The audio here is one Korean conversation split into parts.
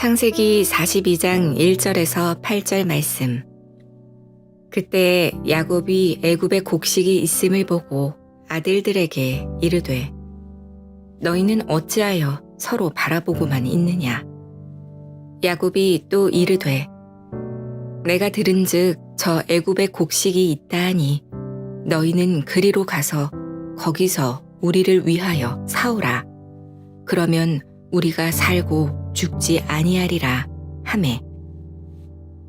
창세기 42장 1절에서 8절 말씀. 그때 야곱이 애굽에 곡식이 있음을 보고 아들들에게 이르되 너희는 어찌하여 서로 바라보고만 있느냐. 야곱이 또 이르되 내가 들은즉 저 애굽에 곡식이 있다 하니 너희는 그리로 가서 거기서 우리를 위하여 사오라. 그러면 우리가 살고 죽지 아니하리라 하매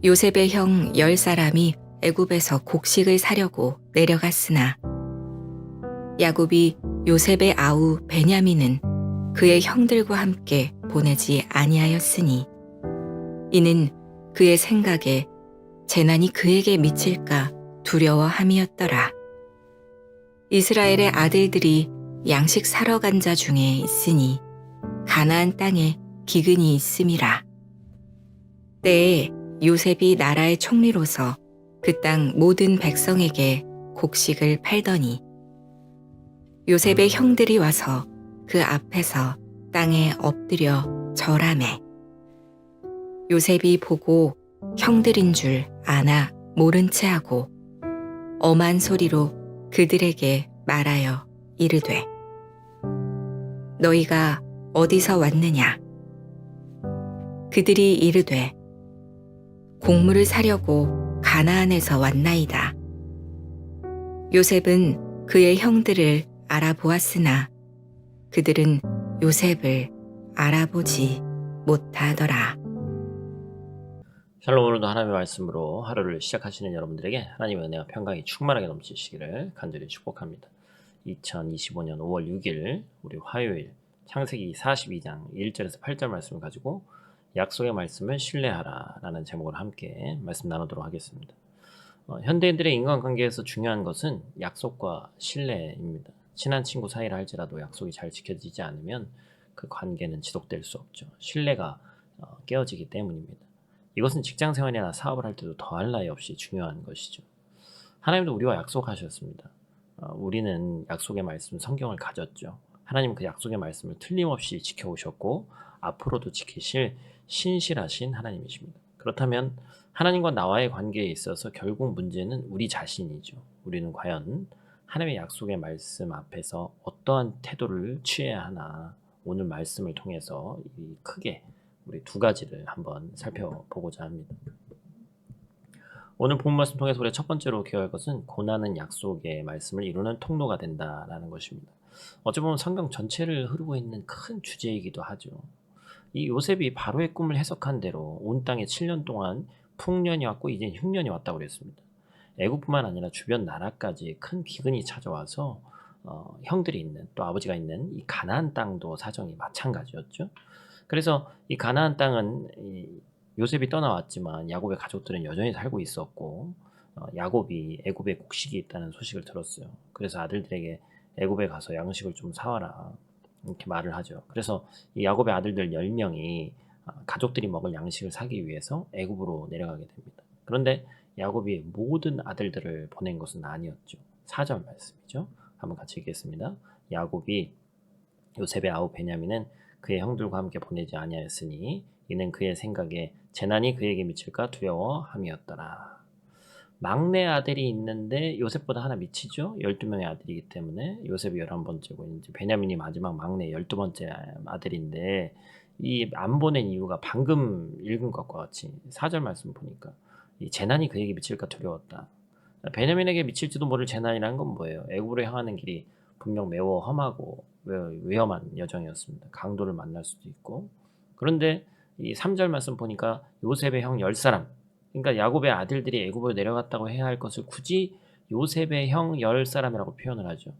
요셉의 형 10사람이 애굽에서 곡식을 사려고 내려갔으나 야곱이 요셉의 아우 베냐민은 그의 형들과 함께 보내지 아니하였으니 이는 그의 생각에 재난이 그에게 미칠까 두려워함이었더라. 이스라엘의 아들들이 양식 사러 간 자 중에 있으니 가나안 땅에 기근이 있음이라. 때에 요셉이 나라의 총리로서 그 땅 모든 백성에게 곡식을 팔더니 요셉의 형들이 와서 그 앞에서 땅에 엎드려 절하매 요셉이 보고 형들인 줄 아나 모른 채 하고 엄한 소리로 그들에게 말하여 이르되 너희가 어디서 왔느냐. 그들이 이르되 곡물을 사려고 가나안에서 왔나이다. 요셉은 그의 형들을 알아보았으나 그들은 요셉을 알아보지 못하더라. 샬롬. 오늘도 하나님의 말씀으로 하루를 시작하시는 여러분들에게 하나님의 은혜와 평강이 충만하게 넘치시기를 간절히 축복합니다. 2025년 5월 6일 우리 화요일 창세기 42장 1절에서 8절 말씀을 가지고 약속의 말씀을 신뢰하라 라는 제목으로 함께 말씀 나누도록 하겠습니다. 현대인들의 인간관계에서 중요한 것은 약속과 신뢰입니다. 친한 친구 사이라 할지라도 약속이 잘 지켜지지 않으면 그 관계는 지속될 수 없죠. 신뢰가 깨어지기 때문입니다. 이것은 직장생활이나 사업을 할 때도 더할 나위 없이 중요한 것이죠. 하나님도 우리와 약속하셨습니다. 우리는 약속의 말씀 성경을 가졌죠. 하나님은 그 약속의 말씀을 틀림없이 지켜오셨고 앞으로도 지키실 신실하신 하나님이십니다. 그렇다면 하나님과 나와의 관계에 있어서 결국 문제는 우리 자신이죠. 우리는 과연 하나님의 약속의 말씀 앞에서 어떠한 태도를 취해야 하나, 오늘 말씀을 통해서 크게 우리 두 가지를 한번 살펴보고자 합니다. 오늘 본 말씀 통해서 우리가 첫 번째로 기억할 것은 고난은 약속의 말씀을 이루는 통로가 된다라는 것입니다. 어찌 보면 성경 전체를 흐르고 있는 큰 주제이기도 하죠. 이 요셉이 바로의 꿈을 해석한 대로 온 땅에 7년 동안 풍년이 왔고 이제 흉년이 왔다고 그랬습니다. 애국뿐만 아니라 주변 나라까지 큰 기근이 찾아와서 형들이 있는 또 아버지가 있는 이 가나안 땅도 사정이 마찬가지였죠. 그래서 이 가나안 땅은 요셉이 떠나왔지만 야곱의 가족들은 여전히 살고 있었고 야곱이 애굽에 곡식이 있다는 소식을 들었어요. 그래서 아들들에게 애굽에 가서 양식을 좀 사와라 이렇게 말을 하죠. 그래서 이 야곱의 아들들 10명이 가족들이 먹을 양식을 사기 위해서 애굽으로 내려가게 됩니다. 그런데 야곱이 모든 아들들을 보낸 것은 아니었죠. 4절 말씀이죠. 한번 같이 읽겠습니다. 야곱이 요셉의 아우 베냐민은 그의 형들과 함께 보내지 아니하였으니 이는 그의 생각에 재난이 그에게 미칠까 두려워함이었더라. 막내 아들이 있는데 요셉보다 하나 미치죠. 12명의 아들이기 때문에 요셉이 11번째고 이제 베냐민이 마지막 막내 12번째 아들인데 이 안 보낸 이유가 방금 읽은 것과 같이 4절 말씀 보니까 이 재난이 그에게 미칠까 두려웠다. 베냐민에게 미칠지도 모를 재난이라는 건 뭐예요? 애굽으로 향하는 길이 분명 매우 험하고 위험한 여정이었습니다. 강도를 만날 수도 있고. 그런데 이 3절 말씀 보니까 요셉의 형 10사람, 그러니까 야곱의 아들들이 애굽으로 내려갔다고 해야 할 것을 굳이 요셉의 형 10사람이라고 표현을 하죠.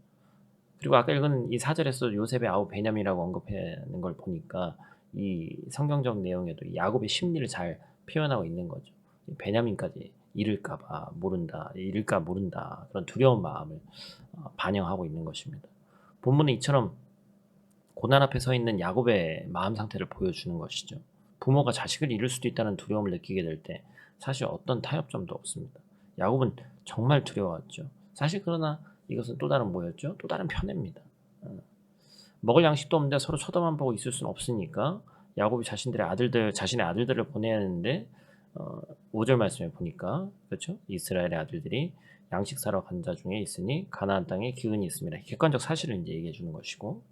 그리고 아까 읽은 이 4절에서 요셉의 아우 베냐민이라고 언급하는 걸 보니까 이 성경적 내용에도 야곱의 심리를 잘 표현하고 있는 거죠. 베냐민까지 잃을까 모른다 그런 두려운 마음을 반영하고 있는 것입니다. 본문은 이처럼 고난 앞에 서 있는 야곱의 마음 상태를 보여주는 것이죠. 부모가 자식을 잃을 수도 있다는 두려움을 느끼게 될 때 사실 어떤 타협점도 없습니다. 야곱은 정말 두려웠죠. 사실 그러나 이것은 또 다른 뭐였죠? 또 다른 편애입니다. 먹을 양식도 없는데 서로 쳐다만 보고 있을 수는 없으니까 야곱이 자신의 아들들을 보내야 하는데 5절 말씀에 보니까 그렇죠? 이스라엘의 아들들이 양식 사러 간 자 중에 있으니 가나안 땅에 기근이 있습니다. 객관적 사실을 이제 얘기해 주는 것이고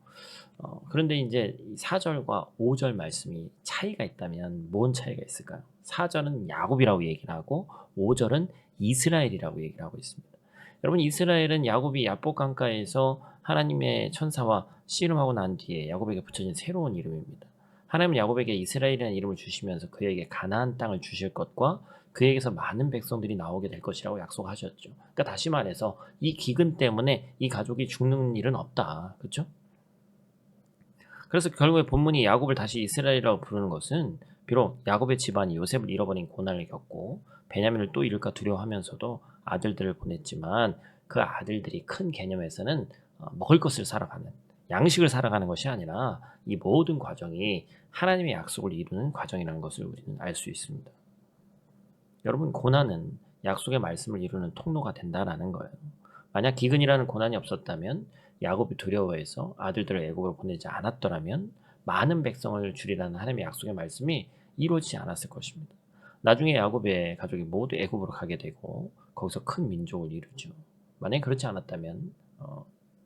그런데 이제 4절과 5절 말씀이 차이가 있다면 뭔 차이가 있을까요? 4절은 야곱이라고 얘기를 하고 5절은 이스라엘이라고 얘기를 하고 있습니다. 여러분 이스라엘은 야곱이 야복 강가에서 하나님의 천사와 씨름하고 난 뒤에 야곱에게 붙여진 새로운 이름입니다. 하나님은 야곱에게 이스라엘이라는 이름을 주시면서 그에게 가나안 땅을 주실 것과 그에게서 많은 백성들이 나오게 될 것이라고 약속하셨죠. 그러니까 다시 말해서 이 기근 때문에 이 가족이 죽는 일은 없다. 그렇죠? 그래서 결국에 본문이 야곱을 다시 이스라엘이라고 부르는 것은 비록 야곱의 집안이 요셉을 잃어버린 고난을 겪고 베냐민을 또 잃을까 두려워하면서도 아들들을 보냈지만 그 아들들이 큰 개념에서는 먹을 것을 살아가는 양식을 살아가는 것이 아니라 이 모든 과정이 하나님의 약속을 이루는 과정이라는 것을 우리는 알 수 있습니다. 여러분 고난은 약속의 말씀을 이루는 통로가 된다라는 거예요. 만약 기근이라는 고난이 없었다면 야곱이 두려워해서 아들들을 애굽으로 보내지 않았더라면 많은 백성을 주리라는 하나님의 약속의 말씀이 이루어지지 않았을 것입니다. 나중에 야곱의 가족이 모두 애굽으로 가게 되고 거기서 큰 민족을 이루죠. 만약에 그렇지 않았다면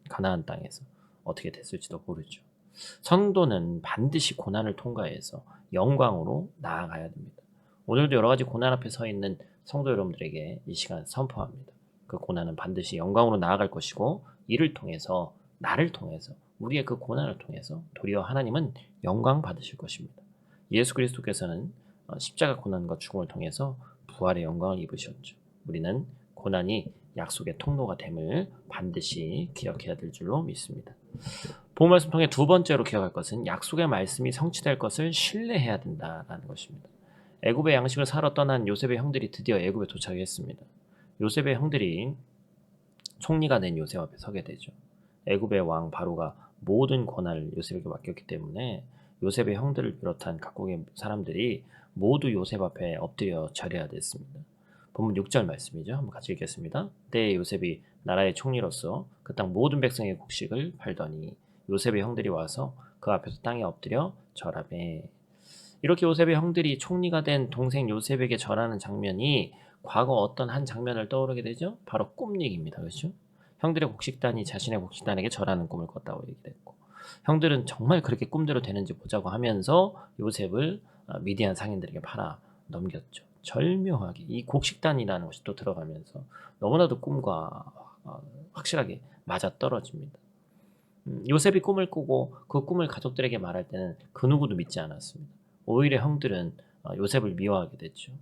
가나안 땅에서 어떻게 됐을지도 모르죠. 성도는 반드시 고난을 통과해서 영광으로 나아가야 됩니다. 오늘도 여러 가지 고난 앞에 서 있는 성도 여러분들에게 이 시간 선포합니다. 그 고난은 반드시 영광으로 나아갈 것이고 이를 통해서 나를 통해서 우리의 그 고난을 통해서 도리어 하나님은 영광 받으실 것입니다. 예수 그리스도께서는 십자가 고난과 죽음을 통해서 부활의 영광을 입으셨죠. 우리는 고난이 약속의 통로가 됨을 반드시 기억해야 될 줄로 믿습니다. 본 말씀 통해 두 번째로 기억할 것은 약속의 말씀이 성취될 것을 신뢰해야 된다는 것입니다. 애굽의 양식을 사러 떠난 요셉의 형들이 드디어 애굽에 도착했습니다. 요셉의 형들이 총리가 된 요셉 앞에 서게 되죠. 애굽의 왕 바로가 모든 권한을 요셉에게 맡겼기 때문에 요셉의 형들을 비롯한 각국의 사람들이 모두 요셉 앞에 엎드려 절해야 됐습니다. 본문 6절 말씀이죠. 한번 같이 읽겠습니다. 때에 요셉이 나라의 총리로서 그 땅 모든 백성의 곡식을 팔더니 요셉의 형들이 와서 그 앞에서 땅에 엎드려 절하매. 이렇게 요셉의 형들이 총리가 된 동생 요셉에게 절하는 장면이 과거 어떤 한 장면을 떠오르게 되죠? 바로 꿈 얘기입니다. 그렇죠? 형들의 곡식단이 자신의 곡식단에게 절하는 꿈을 꿨다고 얘기를 했고 형들은 정말 그렇게 꿈대로 되는지 보자고 하면서 요셉을 미디안 상인들에게 팔아 넘겼죠. 절묘하게 이 곡식단이라는 것이 또 들어가면서 너무나도 꿈과 확실하게 맞아떨어집니다. 요셉이 꿈을 꾸고 그 꿈을 가족들에게 말할 때는 그 누구도 믿지 않았습니다. 오히려 형들은 요셉을 미워하게 됐죠.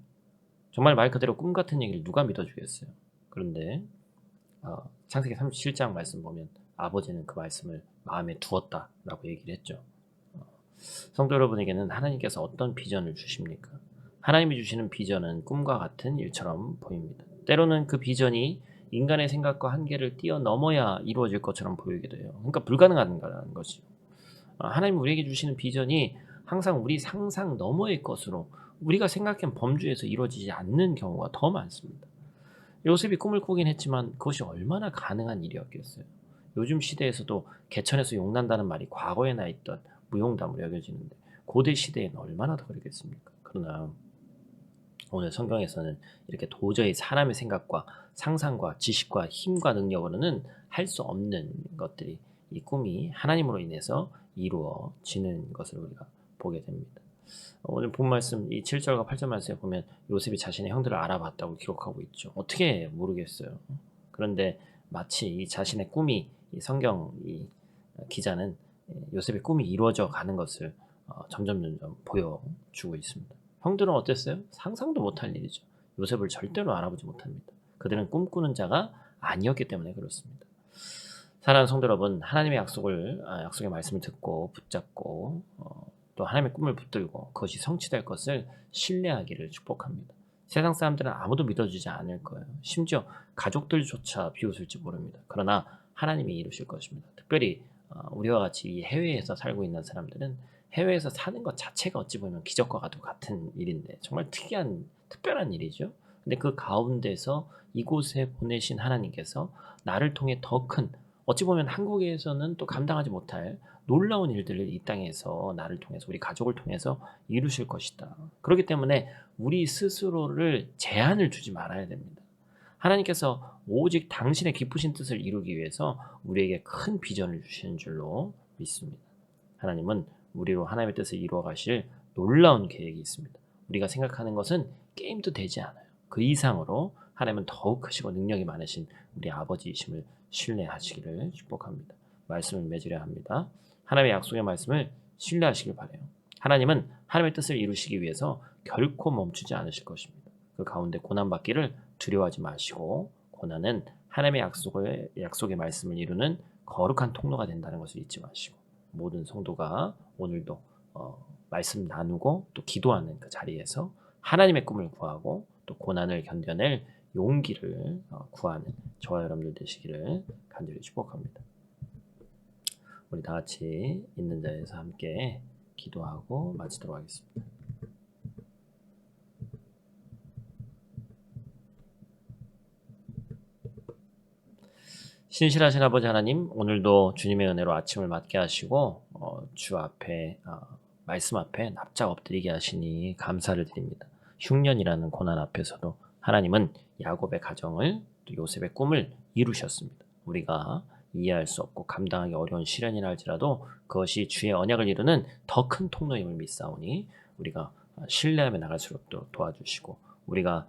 정말 말 그대로 꿈 같은 얘기를 누가 믿어주겠어요. 그런데 창세기 37장 말씀 보면 아버지는 그 말씀을 마음에 두었다라고 얘기를 했죠. 성도 여러분에게는 하나님께서 어떤 비전을 주십니까? 하나님이 주시는 비전은 꿈과 같은 일처럼 보입니다. 때로는 그 비전이 인간의 생각과 한계를 뛰어넘어야 이루어질 것처럼 보이기도 해요. 그러니까 불가능한 것이죠. 하나님 우리에게 주시는 비전이 항상 우리 상상 너머의 것으로 우리가 생각한 범주에서 이루어지지 않는 경우가 더 많습니다. 요셉이 꿈을 꾸긴 했지만 그것이 얼마나 가능한 일이었겠어요. 요즘 시대에서도 개천에서 용난다는 말이 과거에 나 있던 무용담으로 여겨지는데 고대 시대에는 얼마나 더 그랬겠습니까? 그러나 오늘 성경에서는 이렇게 도저히 사람의 생각과 상상과 지식과 힘과 능력으로는 할 수 없는 것들이 이 꿈이 하나님으로 인해서 이루어지는 것을 우리가 보게 됩니다. 오늘 본 말씀 이 7절과 8절 말씀에 보면 요셉이 자신의 형들을 알아봤다고 기록하고 있죠. 어떻게 모르겠어요. 그런데 마치 이 자신의 꿈이 이 성경 이 기자는 요셉의 꿈이 이루어져 가는 것을 점점 보여주고 있습니다. 형들은 어땠어요? 상상도 못할 일이죠. 요셉을 절대로 알아보지 못합니다. 그들은 꿈꾸는 자가 아니었기 때문에 그렇습니다. 사랑하는 성도 여러분, 하나님의 약속의 말씀을 듣고 붙잡고 또 하나님의 꿈을 붙들고 그것이 성취될 것을 신뢰하기를 축복합니다. 세상 사람들은 아무도 믿어주지 않을 거예요. 심지어 가족들조차 비웃을지 모릅니다. 그러나 하나님이 이루실 것입니다. 특별히 우리와 같이 해외에서 살고 있는 사람들은 해외에서 사는 것 자체가 어찌 보면 기적과도 같은 일인데 정말 특별한 일이죠. 근데 그 가운데서 이곳에 보내신 하나님께서 나를 통해 더 큰 어찌 보면 한국에서는 또 감당하지 못할 놀라운 일들을 이 땅에서 나를 통해서 우리 가족을 통해서 이루실 것이다. 그렇기 때문에 우리 스스로를 제한을 두지 말아야 됩니다. 하나님께서 오직 당신의 기쁘신 뜻을 이루기 위해서 우리에게 큰 비전을 주시는 줄로 믿습니다. 하나님은 우리로 하나님의 뜻을 이루어 가실 놀라운 계획이 있습니다. 우리가 생각하는 것은 게임도 되지 않아요. 그 이상으로 하나님은 더욱 크시고 능력이 많으신 우리 아버지이심을 신뢰하시기를 축복합니다. 말씀을 맺으려 합니다. 하나님의 약속의 말씀을 신뢰하시길 바라요. 하나님은 하나님의 뜻을 이루시기 위해서 결코 멈추지 않으실 것입니다. 그 가운데 고난받기를 두려워하지 마시고, 고난은 하나님의 약속의 말씀을 이루는 거룩한 통로가 된다는 것을 잊지 마시고, 모든 성도가 오늘도 말씀 나누고 또 기도하는 그 자리에서 하나님의 꿈을 구하고 또 고난을 견뎌낼 용기를 구하는 저와 여러분들 되시기를 간절히 축복합니다. 우리 다 같이 있는 자리에서 함께 기도하고 마치도록 하겠습니다. 신실하신 아버지 하나님, 오늘도 주님의 은혜로 아침을 맞게 하시고 주 앞에 말씀 앞에 납작 엎드리게 하시니 감사를 드립니다. 흉년이라는 고난 앞에서도 하나님은 야곱의 가정을 또 요셉의 꿈을 이루셨습니다. 우리가 이해할 수 없고 감당하기 어려운 시련이라 할지라도 그것이 주의 언약을 이루는 더 큰 통로임을 믿사오니 우리가 신뢰하며 나갈수록 또 도와주시고, 우리가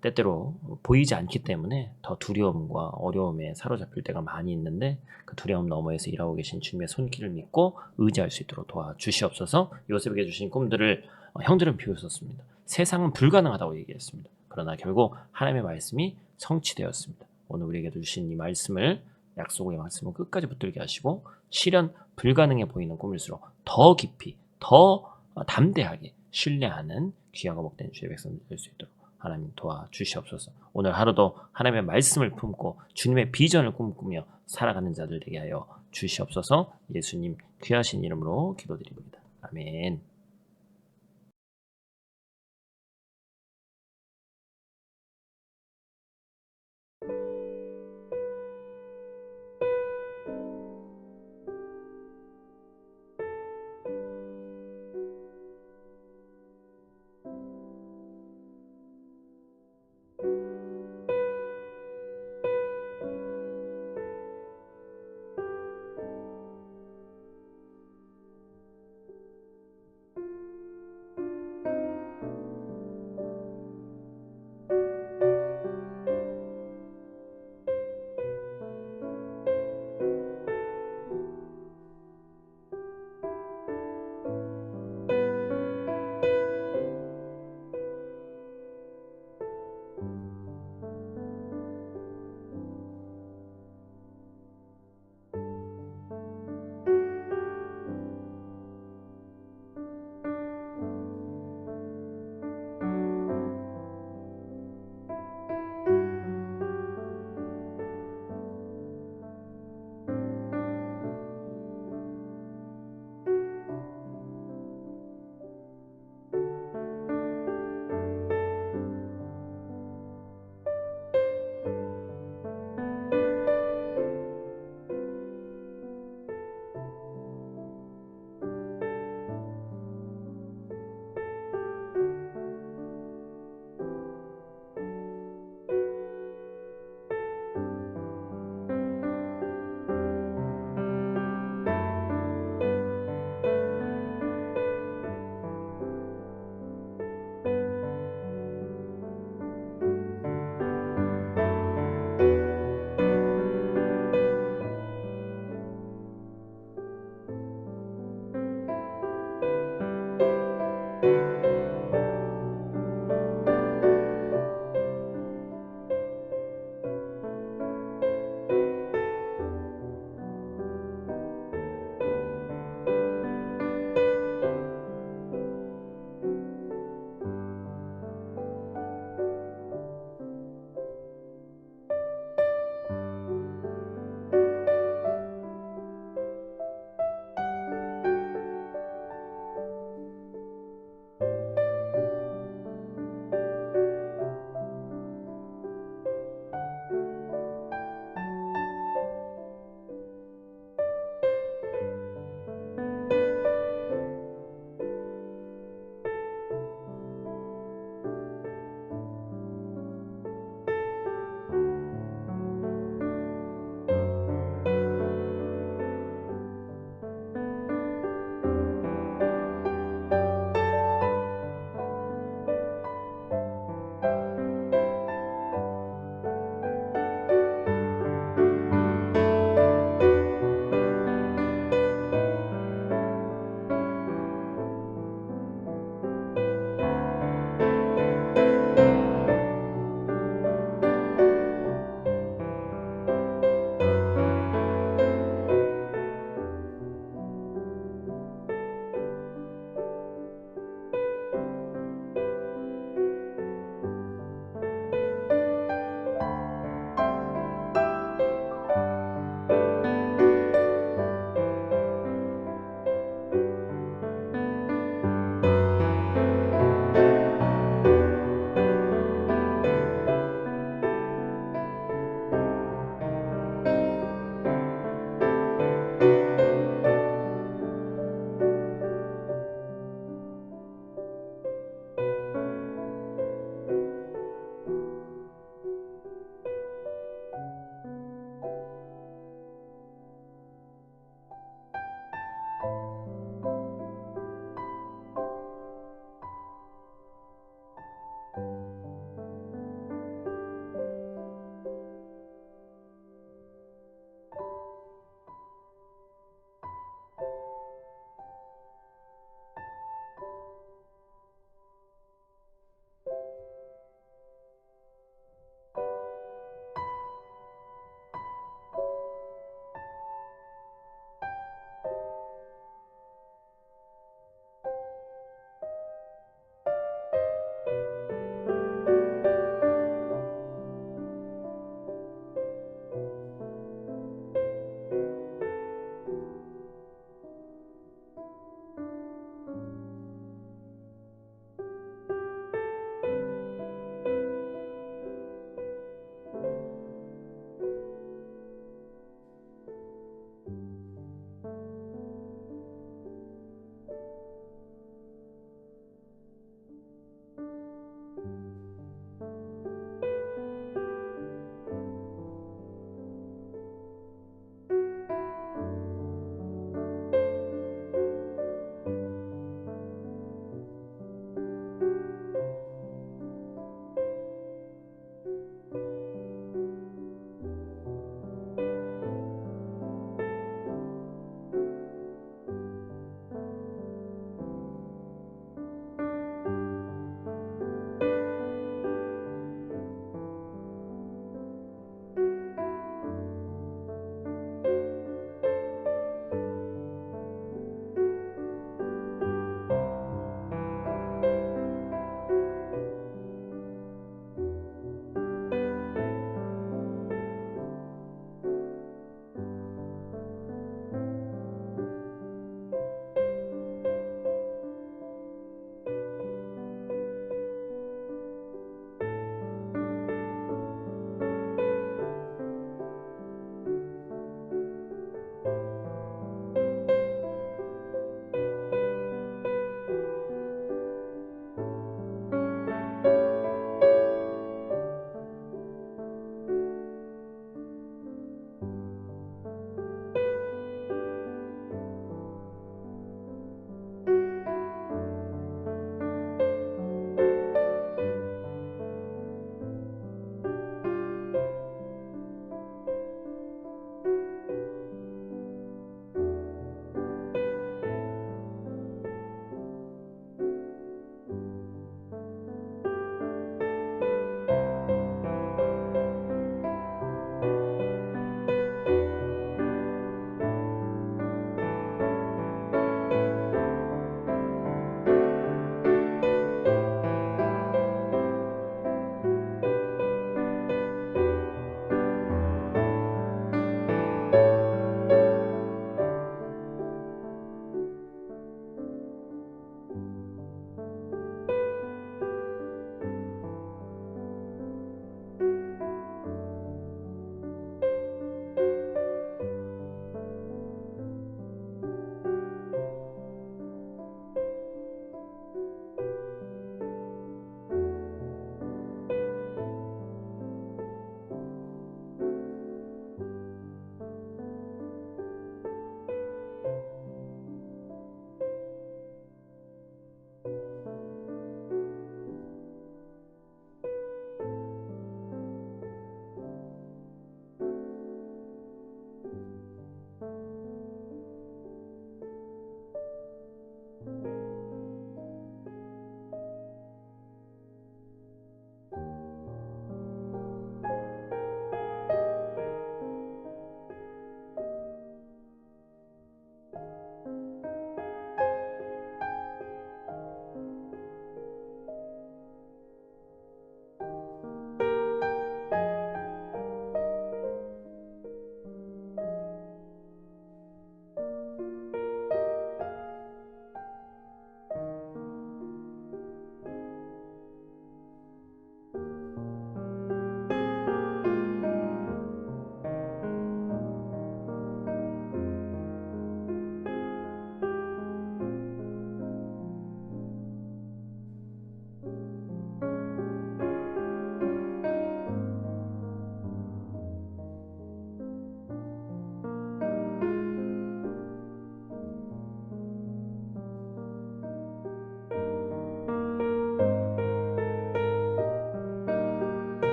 때때로 보이지 않기 때문에 더 두려움과 어려움에 사로잡힐 때가 많이 있는데, 그 두려움 너머에서 일하고 계신 주님의 손길을 믿고 의지할 수 있도록 도와주시옵소서. 요셉에게 주신 꿈들을 형들은 비웃었습니다. 세상은 불가능하다고 얘기했습니다. 그러나 결국 하나님의 말씀이 성취되었습니다. 오늘 우리에게 주신 이 말씀을, 약속의 말씀을 끝까지 붙들게 하시고, 실현 불가능해 보이는 꿈일수록 더 깊이 더 담대하게 신뢰하는 귀하고 복된 주의 백성들 될 수 있도록 하나님 도와주시옵소서. 오늘 하루도 하나님의 말씀을 품고 주님의 비전을 꿈꾸며 살아가는 자들 되게 하여 주시옵소서. 예수님 귀하신 이름으로 기도드립니다. 아멘.